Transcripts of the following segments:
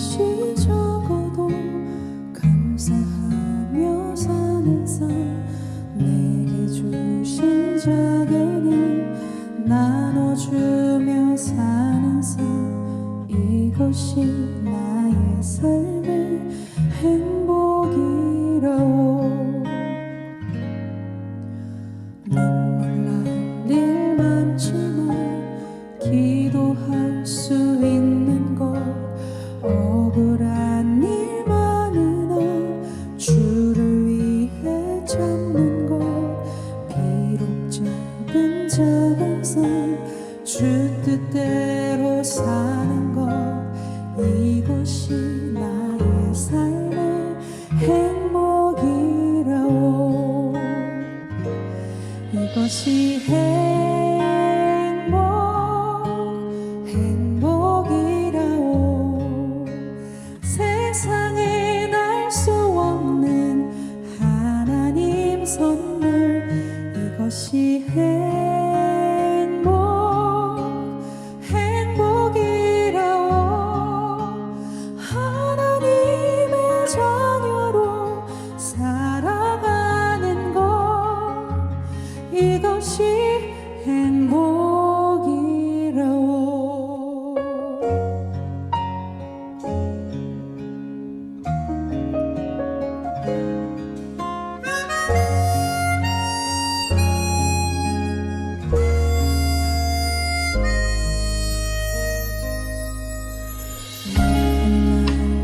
잠시 적어도 감사하며 사는 삶, 내게 주신 자에게 나눠주며 사는 삶, 이것이 나의 삶의 행복이라오. 눈물 날 일 많지만 기도할 수 있는 것, 억울한 일 많으나 주를 위해 참는 것, 비록 짧은 작은 삶 주 뜻대로 사는 것, 이것이 나의 삶의 행복이라오. 이것이 행복이라오. 세상에 알 수 없는 하나님 선물, 이것이 행복이라오. 하나님의 자녀로 살아가는 것, 이것이 행복이라오.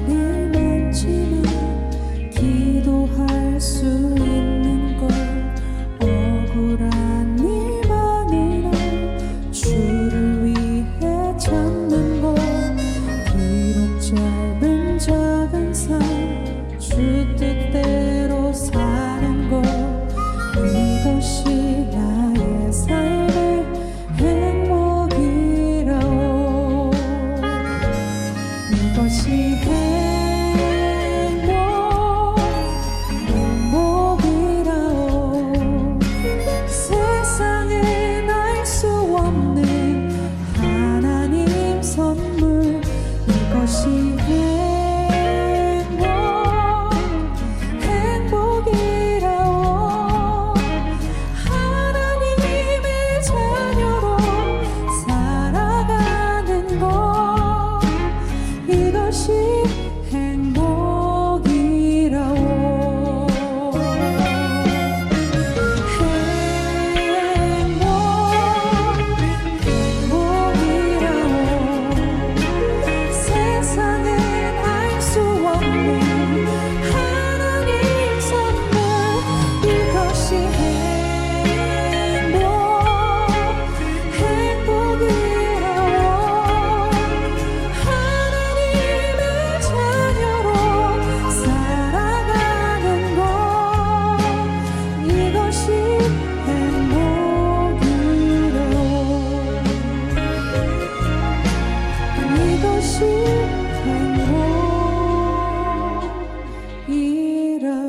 일 많지만 기도할 수 있는 것, 억울한 일 많으나 주를 위해 참는 것, 비록 짧은 작은 삶 주 뜻대로 사는 것, 이것이 나의 삶의 행복이라오. 이것이 행복이라오. 세상에 알 수 없는 하나님 선물, 이것이 행복이라오. 하나님의 자녀로 살아가는 것, 이것이 행복이라오. 행복이라오. 세상엔 알 수 없는 하나님 선물, 이것이 행복이라오. 하나님의 자녀로 살아가는 것, 이것이 행복이라오. 이것이 행복이라오.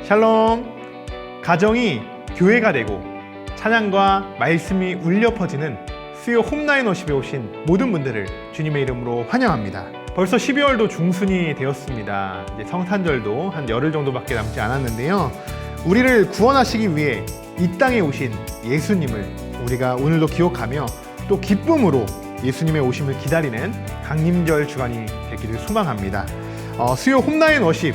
샬롬. 가정이 교회가 되고 찬양과 말씀이 울려 퍼지는 수요 홈라인 워십에 오신 모든 분들을 주님의 이름으로 환영합니다. 벌써 12월도 중순이 되었습니다. 이제 성탄절도 한 열흘 정도밖에 남지 않았는데요. 우리를 구원하시기 위해 이 땅에 오신 예수님을 우리가 오늘도 기억하며 또 기쁨으로 예수님의 오심을 기다리는 강림절 주간이 되기를 소망합니다. 수요 홈라인 워십,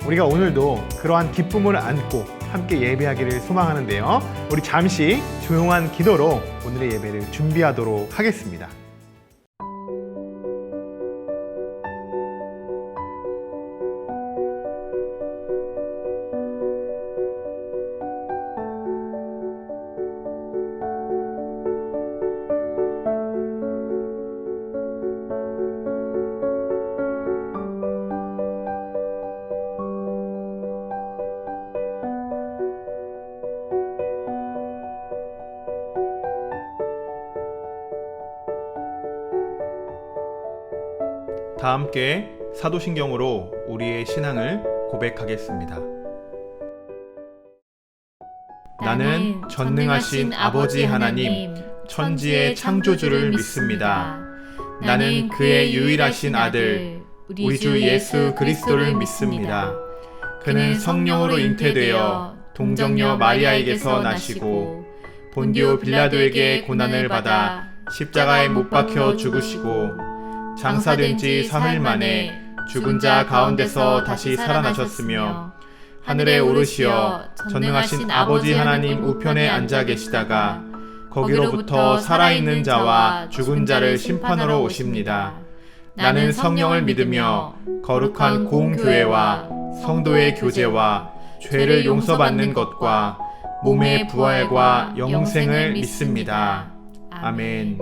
우리가 오늘도 그러한 기쁨을 안고 함께 예배하기를 소망하는데요. 우리 잠시 조용한 기도로 오늘의 예배를 준비하도록 하겠습니다. 다 함께 사도신경으로 우리의 신앙을 고백하겠습니다. 나는 전능하신 아버지 하나님, 천지의 창조주를 믿습니다. 나는 그의 유일하신 아들, 우리 주 예수 그리스도를 믿습니다. 그는 성령으로 잉태되어 동정녀 마리아에게서 나시고 본디오 빌라도에게 고난을 받아 십자가에 못 박혀 죽으시고 장사된 지 사흘 만에 죽은 자 가운데서 다시 살아나셨으며 하늘에 오르시어 전능하신 아버지 하나님 우편에 앉아 계시다가 거기로부터 살아있는 자와 죽은 자를 심판하러 오십니다. 나는 성령을 믿으며 거룩한 공교회와 성도의 교제와 죄를 용서받는 것과 몸의 부활과 영생을 믿습니다. 아멘.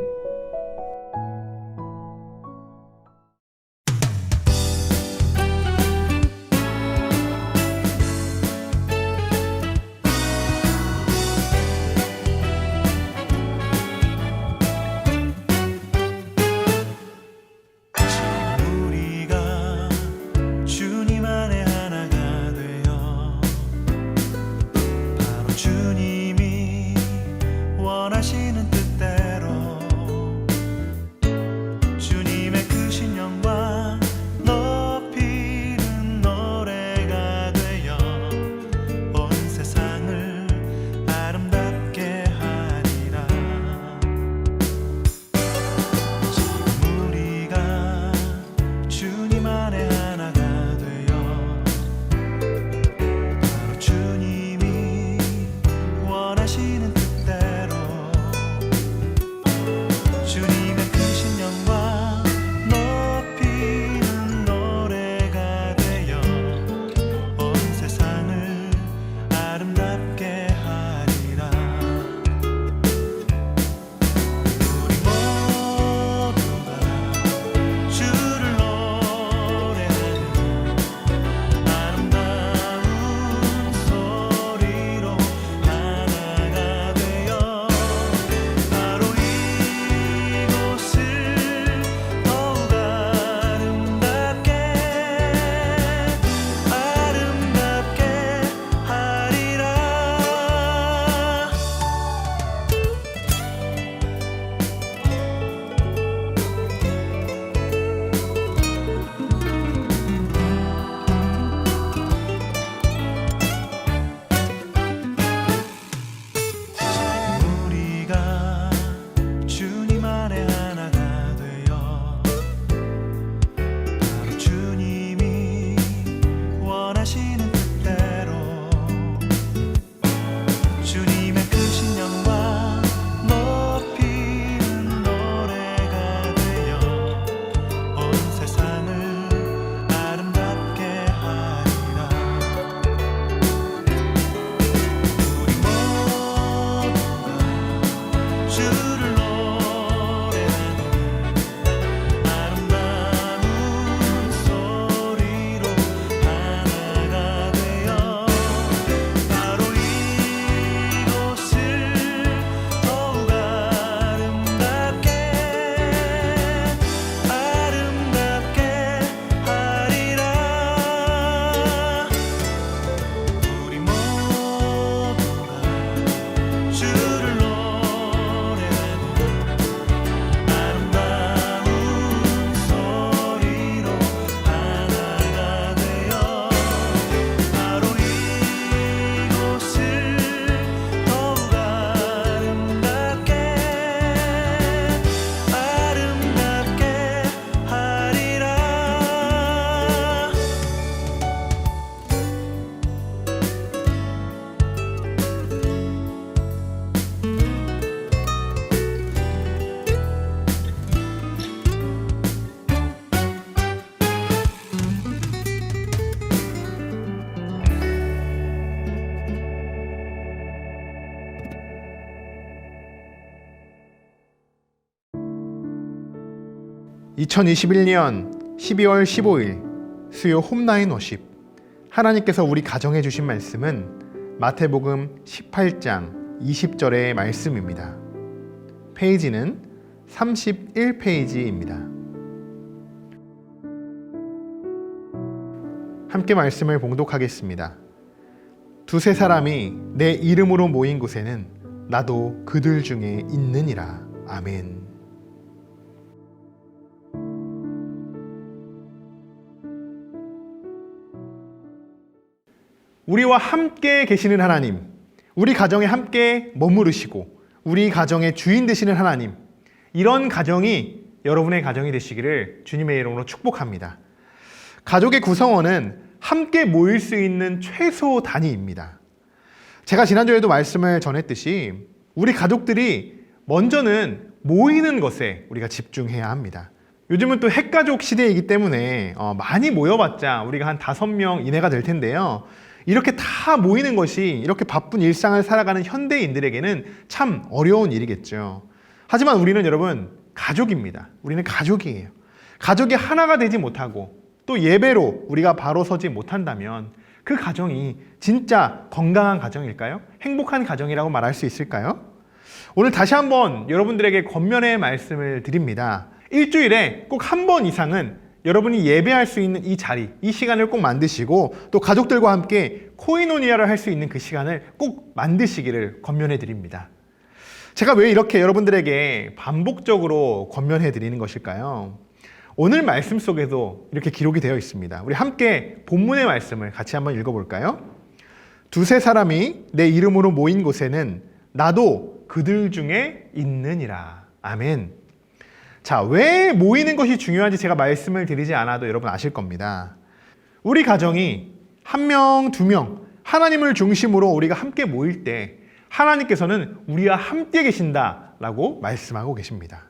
원하시는 뜻대로 주님의 크신 영광 높이는 노래가 되어 온 세상을 아름답게 하리라. 지금 우리가 주님 안에 하나가 되어 바로 주님이 원하시는 주님의 크신 영광 높이는 노래가 되어 온 세상을 아름답게 하리라. 우리 모두가 주를 노래하는 아름다운 소리로 하나가 되어 바로 더욱 아름답게 하리라. 우리가 주님 안에 하나가 되어 바로 주님이 원하시는 뜻대로 주님의 크신 영광 높이는 노래가 되어 온 세상을 아름답게 하리라. 우리 모두가 주를 노래하는 아름다운 소리로 하나가 되어 바로 이곳을 더욱 아름답게 하리라. 우리 모두가 주를 노래하는 아름다운 소리로 하나가 되어 바로 이곳을 더욱 아름답게 하리라. (2021년 12월 15일) 수요 홈라인 워십. 하나님께서 우리 가정에 주신 말씀은 마태복음 18장 20절의 말씀입니다. 페이지는 31페이지입니다. 함께 말씀을 봉독하겠습니다. 두세 사람이 내 이름으로 모인 곳에는 나도 그들 중에 있느니라. 아멘. 우리와 함께 계시는 하나님, 우리 가정에 함께 머무르시고 우리 가정의 주인 되시는 하나님, 이런 가정이 여러분의 가정이 되시기를 주님의 이름으로 축복합니다. 가족의 구성원은 함께 모일 수 있는 최소 단위입니다. 제가 지난주에도 말씀을 전했듯이 우리 가족들이 먼저는 모이는 것에 우리가 집중해야 합니다. 요즘은 또 핵가족 시대이기 때문에 많이 모여봤자 우리가 한 5명 이내가 될 텐데요. 이렇게 다 모이는 것이 이렇게 바쁜 일상을 살아가는 현대인들에게는 참 어려운 일이겠죠. 하지만 우리는 여러분 가족입니다. 우리는 가족이에요. 가족이 하나가 되지 못하고 또 예배로 우리가 바로 서지 못한다면 그 가정이 진짜 건강한 가정일까요? 행복한 가정이라고 말할 수 있을까요? 오늘 다시 한번 여러분들에게 권면의 말씀을 드립니다. 일주일에 꼭 한 번 이상은 여러분이 예배할 수 있는 이 자리, 이 시간을 꼭 만드시고 또 가족들과 함께 코이노니아를 할 수 있는 그 시간을 꼭 만드시기를 권면해 드립니다. 제가 왜 이렇게 여러분들에게 반복적으로 권면해 드리는 것일까요? 오늘 말씀 속에도 이렇게 기록이 되어 있습니다. 우리 함께 본문의 말씀을 같이 한번 읽어볼까요? 두세 사람이 내 이름으로 모인 곳에는 나도 그들 중에 있느니라. 아멘. 자, 왜 모이는 것이 중요한지 제가 말씀을 드리지 않아도 여러분 아실 겁니다. 우리 가정이 1명, 2명 하나님을 중심으로 우리가 함께 모일 때 하나님께서는 우리와 함께 계신다라고 말씀하고 계십니다.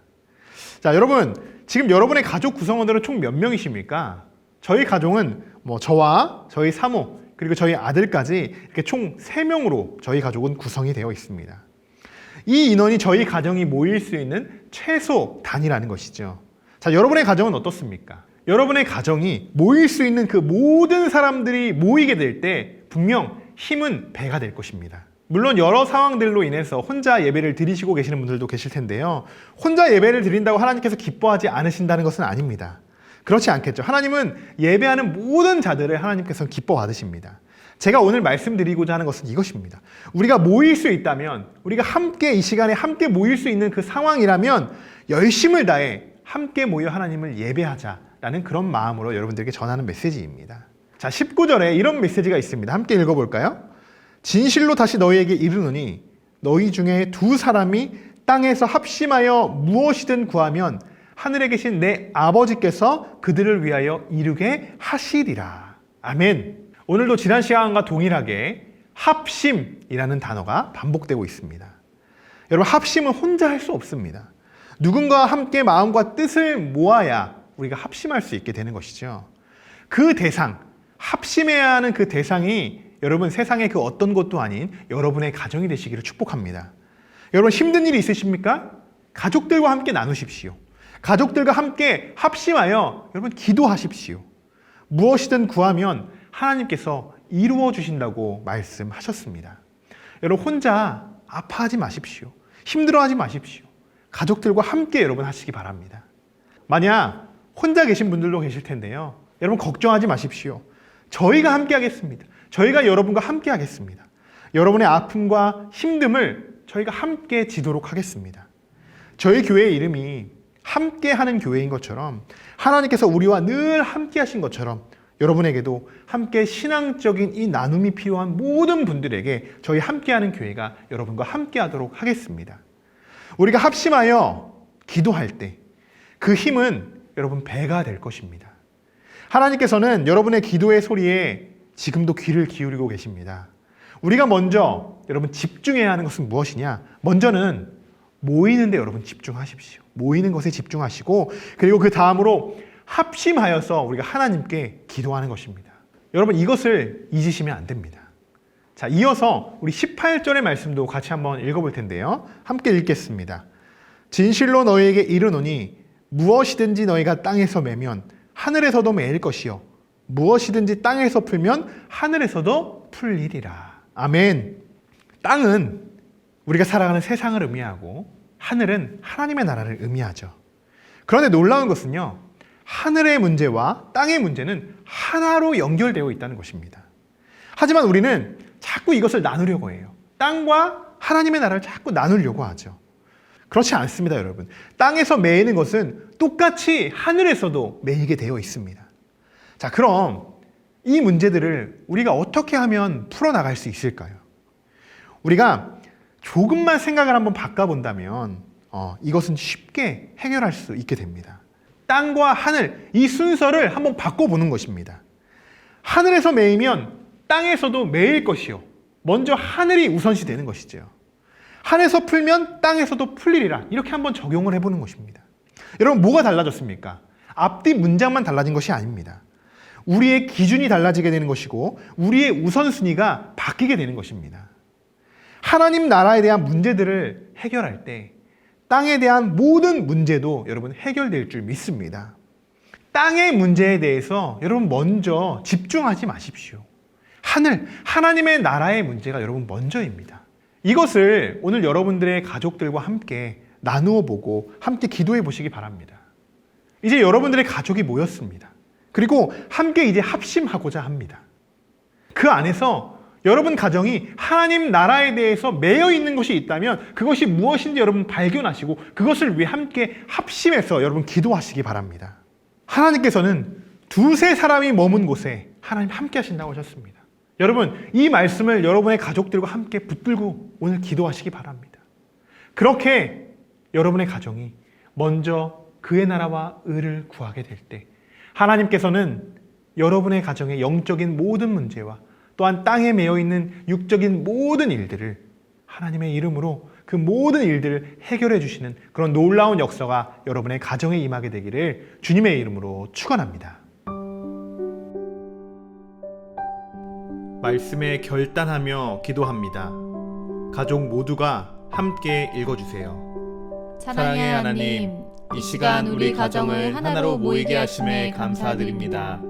자, 여러분 지금 여러분의 가족 구성원들은 총 몇 명이십니까? 저희 가족은 저와 저희 사모 그리고 저희 아들까지 이렇게 총 3명으로 저희 가족은 구성이 되어 있습니다. 이 인원이 저희 가정이 모일 수 있는 최소 단위라는 것이죠. 자, 여러분의 가정은 어떻습니까? 여러분의 가정이 모일 수 있는 그 모든 사람들이 모이게 될 때 분명 힘은 배가 될 것입니다. 물론 여러 상황들로 인해서 혼자 예배를 드리시고 계시는 분들도 계실 텐데요. 혼자 예배를 드린다고 하나님께서 기뻐하지 않으신다는 것은 아닙니다. 그렇지 않겠죠. 하나님은 예배하는 모든 자들을 하나님께서는 기뻐 받으십니다. 제가 오늘 말씀드리고자 하는 것은 이것입니다. 우리가 모일 수 있다면, 우리가 함께 이 시간에 함께 모일 수 있는 그 상황이라면 열심을 다해 함께 모여 하나님을 예배하자라는 그런 마음으로 여러분들에게 전하는 메시지입니다. 자, 19절에 이런 메시지가 있습니다. 함께 읽어볼까요? 진실로 다시 너희에게 이르노니 너희 중에 2사람이 땅에서 합심하여 무엇이든 구하면 하늘에 계신 내 아버지께서 그들을 위하여 이루게 하시리라. 아멘. 오늘도 지난 시간과 동일하게 합심이라는 단어가 반복되고 있습니다. 여러분, 합심은 혼자 할 수 없습니다. 누군가와 함께 마음과 뜻을 모아야 우리가 합심할 수 있게 되는 것이죠. 그 대상, 합심해야 하는 그 대상이 여러분 세상의 그 어떤 것도 아닌 여러분의 가정이 되시기를 축복합니다. 여러분 힘든 일이 있으십니까? 가족들과 함께 나누십시오. 가족들과 함께 합심하여 여러분 기도하십시오. 무엇이든 구하면 하나님께서 이루어 주신다고 말씀하셨습니다. 여러분 혼자 아파하지 마십시오. 힘들어하지 마십시오. 가족들과 함께 여러분 하시기 바랍니다. 만약 혼자 계신 분들도 계실 텐데요. 여러분 걱정하지 마십시오. 저희가 함께 하겠습니다. 저희가 여러분과 함께 하겠습니다. 여러분의 아픔과 힘듦을 저희가 함께 지도록 하겠습니다. 저희 교회의 이름이 함께하는 교회인 것처럼 하나님께서 우리와 늘 함께 하신 것처럼 여러분에게도 함께 신앙적인 이 나눔이 필요한 모든 분들에게 저희 함께하는 교회가 여러분과 함께하도록 하겠습니다. 우리가 합심하여 기도할 때 그 힘은 여러분 배가 될 것입니다. 하나님께서는 여러분의 기도의 소리에 지금도 귀를 기울이고 계십니다. 우리가 먼저 여러분 집중해야 하는 것은 무엇이냐? 먼저는 모이는 데 여러분 집중하십시오. 모이는 것에 집중하시고 그리고 그 다음으로 합심하여서 우리가 하나님께 기도하는 것입니다. 여러분 이것을 잊으시면 안 됩니다. 자, 이어서 우리 18절의 말씀도 같이 한번 읽어볼 텐데요. 함께 읽겠습니다. 진실로 너희에게 이르노니 무엇이든지 너희가 땅에서 매면 하늘에서도 매일 것이요 무엇이든지 땅에서 풀면 하늘에서도 풀리리라. 아멘. 땅은 우리가 살아가는 세상을 의미하고 하늘은 하나님의 나라를 의미하죠. 그런데 놀라운 것은요. 하늘의 문제와 땅의 문제는 하나로 연결되어 있다는 것입니다. 하지만 우리는 자꾸 이것을 나누려고 해요. 땅과 하나님의 나라를 자꾸 나누려고 하죠. 그렇지 않습니다, 여러분. 땅에서 매이는 것은 똑같이 하늘에서도 매이게 되어 있습니다. 자, 그럼 이 문제들을 우리가 어떻게 하면 풀어나갈 수 있을까요? 우리가 조금만 생각을 한번 바꿔본다면 이것은 쉽게 해결할 수 있게 됩니다. 땅과 하늘, 이 순서를 한번 바꿔보는 것입니다. 하늘에서 매이면 땅에서도 매일 것이요. 먼저 하늘이 우선시 되는 것이죠. 하늘에서 풀면 땅에서도 풀리리라. 이렇게 한번 적용을 해보는 것입니다. 여러분, 뭐가 달라졌습니까? 앞뒤 문장만 달라진 것이 아닙니다. 우리의 기준이 달라지게 되는 것이고 우리의 우선순위가 바뀌게 되는 것입니다. 하나님 나라에 대한 문제들을 해결할 때 땅에 대한 모든 문제도 여러분 해결될 줄 믿습니다. 땅의 문제에 대해서 여러분 먼저 집중하지 마십시오. 하나님의 나라의 문제가 여러분 먼저입니다. 이것을 오늘 여러분들의 가족들과 함께 나누어 보고 함께 기도해 보시기 바랍니다. 이제 여러분들의 가족이 모였습니다. 그리고 함께 이제 합심하고자 합니다. 그 안에서 여러분 가정이 하나님 나라에 대해서 매여 있는 것이 있다면 그것이 무엇인지 여러분 발견하시고 그것을 위해 함께 합심해서 여러분 기도하시기 바랍니다. 하나님께서는 두세 사람이 머문 곳에 하나님 함께 하신다고 하셨습니다. 여러분, 이 말씀을 여러분의 가족들과 함께 붙들고 오늘 기도하시기 바랍니다. 그렇게 여러분의 가정이 먼저 그의 나라와 의를 구하게 될 때 하나님께서는 여러분의 가정의 영적인 모든 문제와 또한 땅에 매여 있는 육적인 모든 일들을 하나님의 이름으로 그 모든 일들을 해결해 주시는 그런 놀라운 역사가 여러분의 가정에 임하게 되기를 주님의 이름으로 축원합니다. 말씀에 결단하며 기도합니다. 가족 모두가 함께 읽어주세요. 사랑의 하나님, 이 시간 우리 가정을 하나로 모이게 하심에 감사드립니다.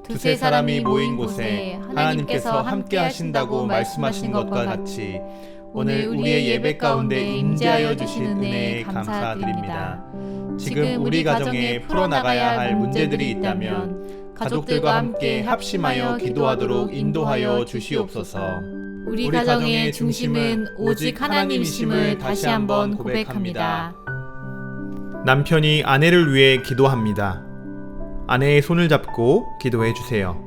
두세 사람이 모인 곳에 하나님께서 함께 하신다고 말씀하신 것과 같이 오늘 우리의 예배 가운데 임재하여 주신 은혜에 감사드립니다. 지금 우리 가정에 풀어나가야 할 문제들이 있다면 가족들과 함께 합심하여 기도하도록 인도하여 주시옵소서. 우리 가정의 중심은 오직 하나님이심을 다시 한번 고백합니다. 남편이 아내를 위해 기도합니다. 아내의 손을 잡고 기도해 주세요.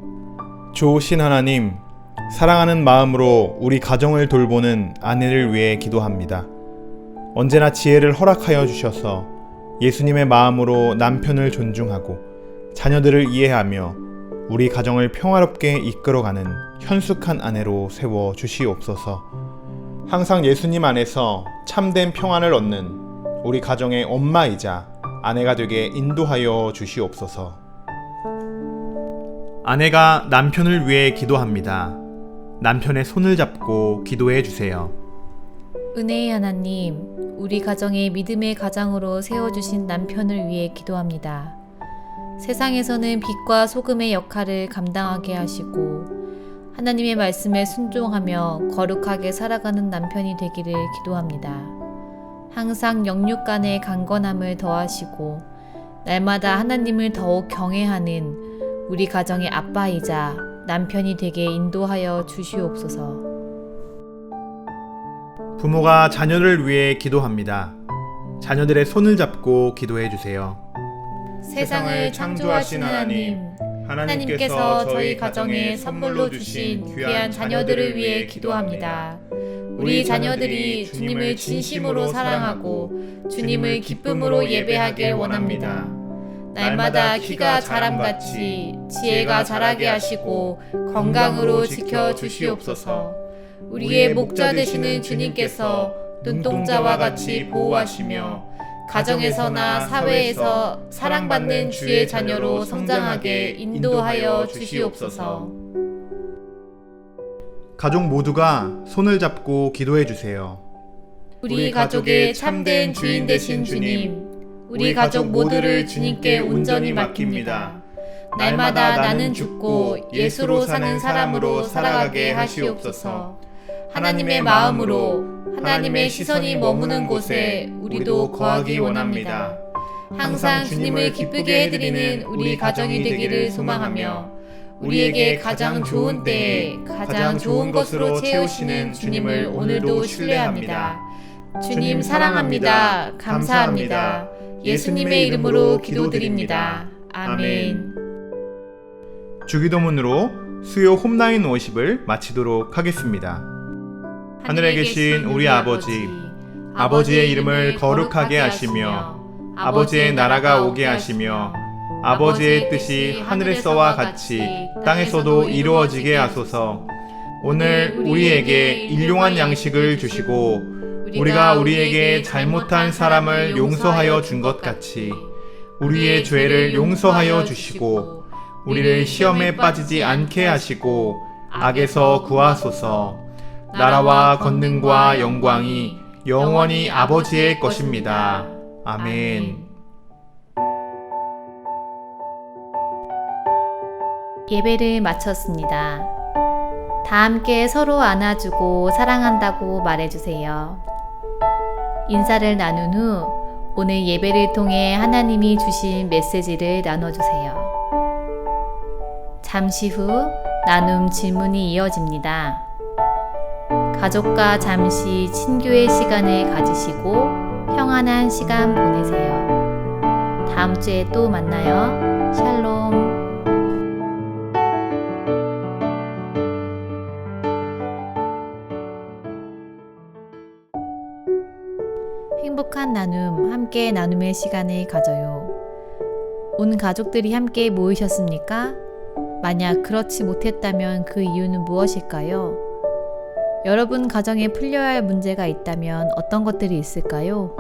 좋으신 하나님, 사랑하는 마음으로 우리 가정을 돌보는 아내를 위해 기도합니다. 언제나 지혜를 허락하여 주셔서 예수님의 마음으로 남편을 존중하고 자녀들을 이해하며 우리 가정을 평화롭게 이끌어가는 현숙한 아내로 세워 주시옵소서. 항상 예수님 안에서 참된 평안을 얻는 우리 가정의 엄마이자 아내가 되게 인도하여 주시옵소서. 아내가 남편을 위해 기도합니다. 남편의 손을 잡고 기도해 주세요. 은혜의 하나님, 우리 가정의 믿음의 가장으로 세워주신 남편을 위해 기도합니다. 세상에서는 빛과 소금의 역할을 감당하게 하시고 하나님의 말씀에 순종하며 거룩하게 살아가는 남편이 되기를 기도합니다. 항상 영육 간의 강건함을 더하시고 날마다 하나님을 더욱 경외하는 우리 가정의 아빠이자 남편이 되게 인도하여 주시옵소서. 부모가 자녀를 위해 기도합니다. 자녀들의 손을 잡고 기도해 주세요. 세상을 창조하신 하나님께서 저희 가정에 선물로 주신 귀한 자녀들을 위해 기도합니다. 우리 자녀들이 주님을 진심으로 사랑하고 주님을 기쁨으로 예배하길 원합니다. 날마다 키가 자람같이 지혜가 자라게 하시고 건강으로 지켜주시옵소서. 우리의 목자 되시는 주님께서 눈동자와 같이 보호하시며 가정에서나 사회에서 사랑받는 주의 자녀로 성장하게 인도하여 주시옵소서. 가족 모두가 손을 잡고 기도해 주세요. 우리 가족의 참된 주인 되신 주님, 우리 가족 모두를 주님께 온전히 맡깁니다. 날마다 나는 죽고 예수로 사는 사람으로 살아가게 하시옵소서. 하나님의 마음으로 하나님의 시선이 머무는 곳에 우리도 거하기 원합니다. 항상 주님을 기쁘게 해드리는 우리 가정이 되기를 소망하며 우리에게 가장 좋은 때에 가장 좋은 것으로 채우시는 주님을 오늘도 신뢰합니다. 주님 사랑합니다. 감사합니다. 예수님의 이름으로 기도드립니다. 아멘. 주기도문으로 수요 홈라인 워십을 마치도록 하겠습니다. 하늘에 계신 우리 아버지, 아버지의 이름을 거룩하게 하시며 아버지의 나라가 오게 하시며 아버지의 뜻이 하늘에서와 같이 땅에서도 이루어지게 하소서. 오늘 우리에게 일용할 양식을 주시고 우리가 우리에게 잘못한 사람을 용서하여 준 것 같이 우리의 죄를 용서하여 주시고 우리를 시험에 빠지지 않게 하시고 악에서 구하소서. 나라와 권능과 영광이 영원히 아버지의 것입니다. 아멘. 예배를 마쳤습니다. 다 함께 서로 안아주고 사랑한다고 말해주세요. 인사를 나눈 후 오늘 예배를 통해 하나님이 주신 메시지를 나눠주세요. 잠시 후 나눔 질문이 이어집니다. 가족과 잠시 친교의 시간을 가지시고 평안한 시간 보내세요. 다음 주에 또 만나요. 샬롬. 행복한 나눔, 함께 나눔의 시간을 가져요. 온 가족들이 함께 모이셨습니까? 만약 그렇지 못했다면 그 이유는 무엇일까요? 여러분 가정에 풀려야 할 문제가 있다면 어떤 것들이 있을까요?